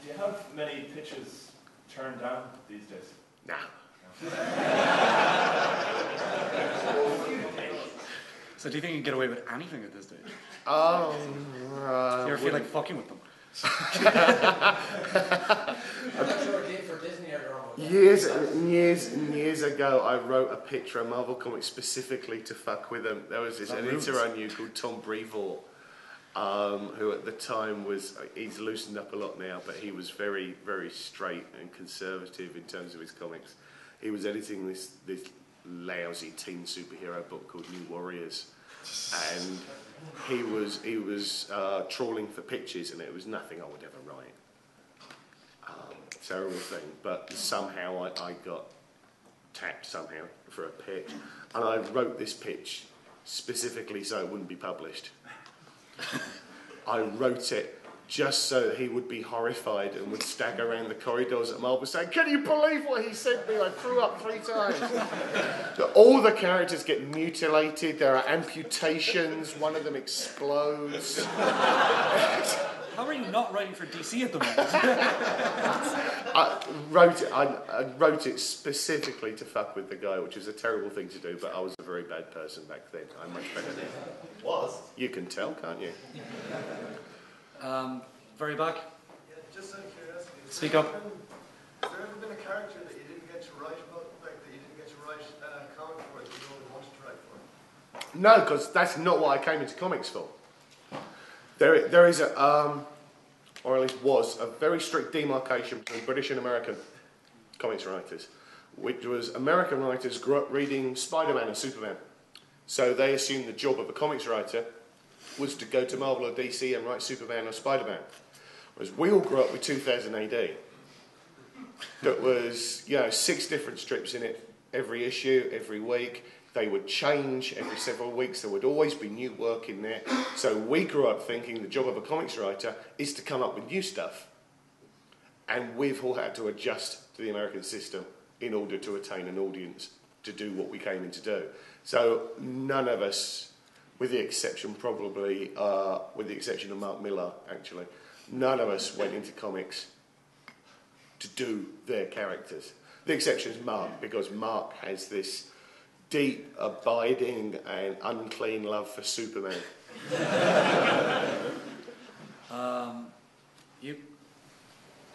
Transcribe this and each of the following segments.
Do you have many pitches turned down these days? Nah. So do you think you can get away with anything at this stage? Do you ever feel like fucking with them? Years ago, I wrote a picture of Marvel Comics specifically to fuck with them. There was this editor I knew called Tom Brevoort, who at the time he's loosened up a lot now, but he was very, very straight and conservative in terms of his comics. He was editing this lousy teen superhero book called New Warriors, and he was trawling for pitches, and it was nothing I would ever write. Terrible thing, but somehow I got tapped somehow for a pitch, and I wrote this pitch specifically so it wouldn't be published. I wrote it just so that he would be horrified and would stagger around the corridors at Marvel saying, "Can you believe what he sent me? I threw up 3 times." All the characters get mutilated, there are amputations, one of them explodes. How are you not writing for DC at the moment? I wrote it specifically to fuck with the guy, which is a terrible thing to do, but I was a very bad person back then. I'm much better now. Was? You can tell, can't you? Very back. Yeah, just out of curiosity. Speak up. Has there ever been a character that you didn't get to write about, like that you didn't get to write a comic for that you really wanted to write for? No, because that's not what I came into comics for. There is or at least was, a very strict demarcation between British and American comics writers, which was American writers grew up reading Spider-Man and Superman. So they assumed the job of a comics writer was to go to Marvel or DC and write Superman or Spider-Man. Whereas we all grew up with 2000 AD. That was, 6 different strips in it every issue, every week. They would change every several weeks. There would always be new work in there. So we grew up thinking the job of a comics writer is to come up with new stuff. And we've all had to adjust to the American system in order to attain an audience to do what we came in to do. So none of us, with the exception of Mark Millar, actually, none of us went into comics to do their characters. The exception is Mark, because Mark has this deep, abiding, and unclean love for Superman. You?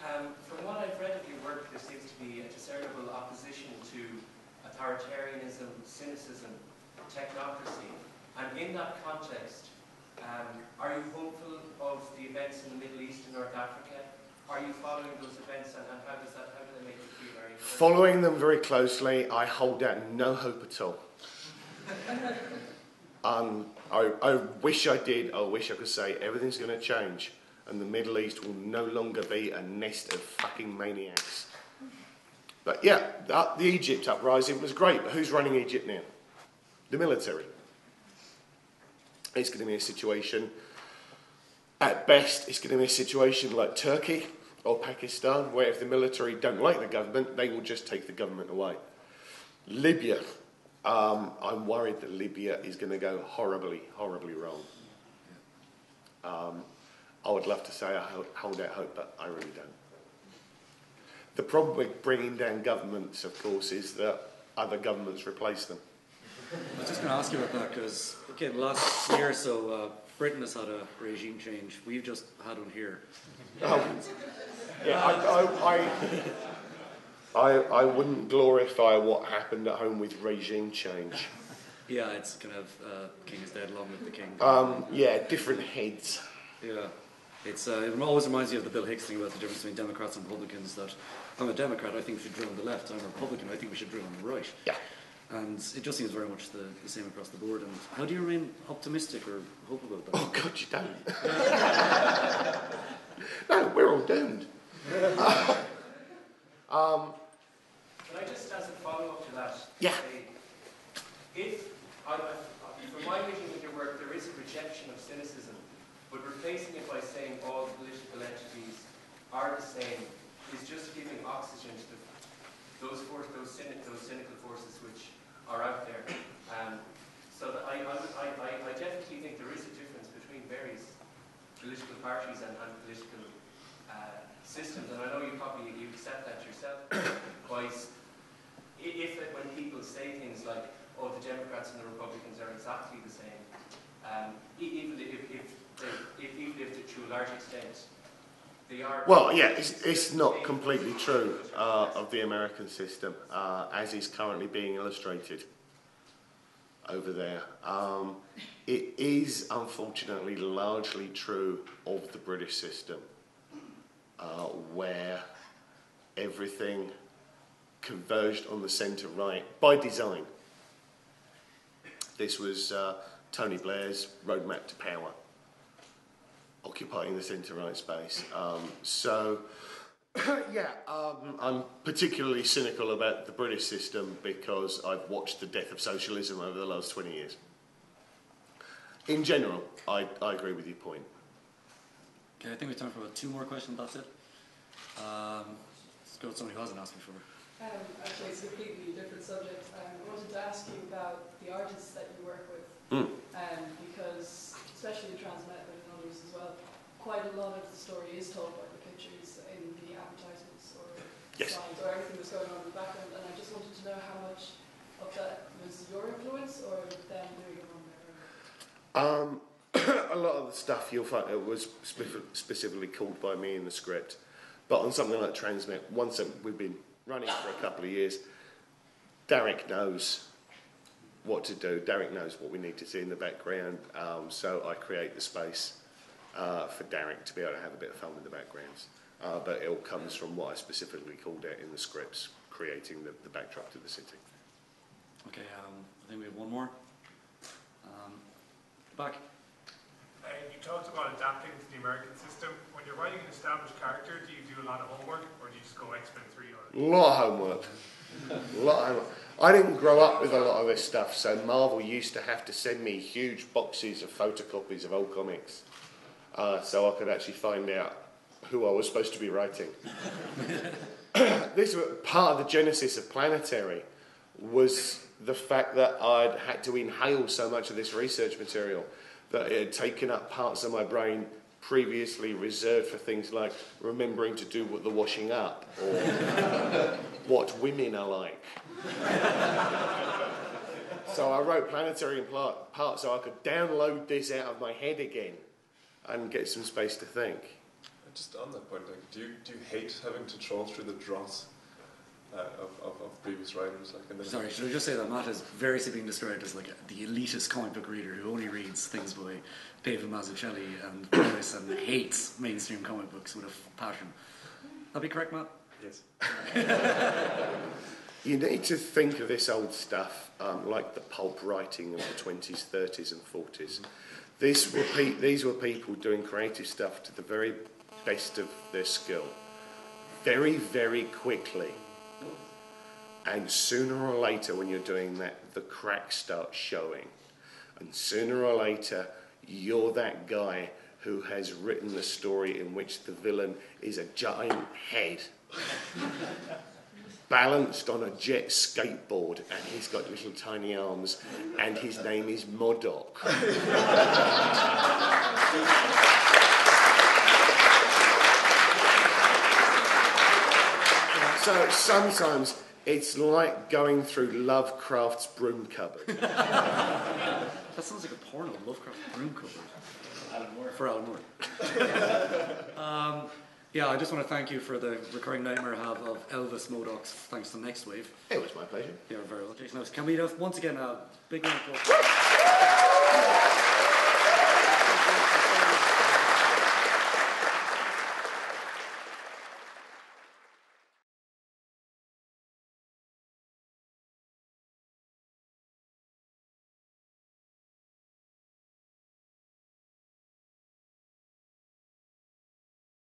From what I've read of your work, there seems to be a discernible opposition to authoritarianism, cynicism, technocracy. And in that context, are you hopeful of the events in the Middle East and North Africa? Are you following those events, and how do they make you feel? Following them very closely, I hold out no hope at all. I wish I did. I wish I could say everything's going to change and the Middle East will no longer be a nest of fucking maniacs. But yeah, the Egypt uprising was great, but who's running Egypt now? The military. It's going to be a situation, at best, it's going to be a situation like Turkey or Pakistan, where if the military don't like the government, they will just take the government away. Libya, I'm worried that Libya is going to go horribly, horribly wrong. I would love to say I hold out hope, but I really don't. The problem with bringing down governments, of course, is that other governments replace them. I was just going to ask you about that, because, again, last year or so, Britain has had a regime change. We've just had one here. Yeah, I wouldn't glorify what happened at home with regime change. Yeah, it's kind of king is dead, long live the king. Yeah, different heads. Yeah, it always reminds me of the Bill Hicks thing about the difference between Democrats and Republicans. That I'm a Democrat, I think we should drill on the left. I'm a Republican, I think we should drill on the right. Yeah. And it just seems very much the same across the board. And how do you remain optimistic or hopeful about that? Oh God, you don't. No, we're all doomed. Can I just, as a follow-up to that, yeah. say, from my reading of your work, there is a rejection of cynicism, but replacing it by saying all political entities are the same is just giving oxygen to those cynical forces which are out there. So that I definitely think there is a difference between various political parties and political systems, and I know you accept that yourself, Wise, when people say things like, oh, the Democrats and the Republicans are exactly the same, even if to a large extent they are... Well, yeah, it's not completely true of the American system, as is currently being illustrated over there. It is, unfortunately, largely true of the British system, where everything converged on the centre-right by design. This was Tony Blair's roadmap to power, occupying the centre-right space. I'm particularly cynical about the British system because I've watched the death of socialism over the last 20 years. In general, I agree with your point. Okay, I think we have time for about 2 more questions, that's it. Let's go with somebody who hasn't asked before. Actually, it's a completely different subject. I wanted to ask you about the artists that you work with, because, especially in Transmet and others as well, quite a lot of the story is told by the pictures in the advertisements or slides or everything that's going on in the background, and I just wanted to know how much of that was your influence or them doing it on their own? A lot of the stuff you'll find it was specifically called by me in the script, but on something like Transnet, once we've been running for a couple of years, Derek knows what to do. Derek knows what we need to see in the background, so I create the space for Derek to be able to have a bit of fun with the backgrounds. But it all comes from what I specifically called out in the scripts, creating the backdrop to the city. Okay, I think we have one more. Back. You talked about adapting to the American system. When you're writing an established character, do you do a lot of homework, or do you just go X-Men 3 on it? A lot of homework. A lot of homework. I didn't grow up with a lot of this stuff, so Marvel used to have to send me huge boxes of photocopies of old comics, so I could actually find out who I was supposed to be writing. This was part of the genesis of Planetary, was the fact that I'd had to inhale so much of this research material that it had taken up parts of my brain previously reserved for things like remembering to do the washing up or what women are like. So I wrote Planetary in part so I could download this out of my head again and get some space to think. Just on that point, like, do you hate having to trawl through the dross of previous writers? Like, Sorry, should I just say that Matt is variously being described as like the elitist comic book reader who only reads things by David Mazzucchelli and Chris and hates mainstream comic books with a passion. That be correct, Matt? Yes. You need to think of this old stuff like the pulp writing of the 20s, 30s and 40s. These were people doing creative stuff to the very best of their skill, very, very quickly. And sooner or later, when you're doing that, the cracks start showing. And sooner or later, you're that guy who has written the story in which the villain is a giant head balanced on a jet skateboard, and he's got little tiny arms, and his name is Modoc. So sometimes it's like going through Lovecraft's broom cupboard. That sounds like a porno, Lovecraft's broom cupboard. Alan Moore. For Alan Moore. Yeah, I just want to thank you for the recurring nightmare I have of Elvis Modoc's Thanks to Next Wave. It was my pleasure. You're very well, Jason. Can we have, once again, a big round of applause?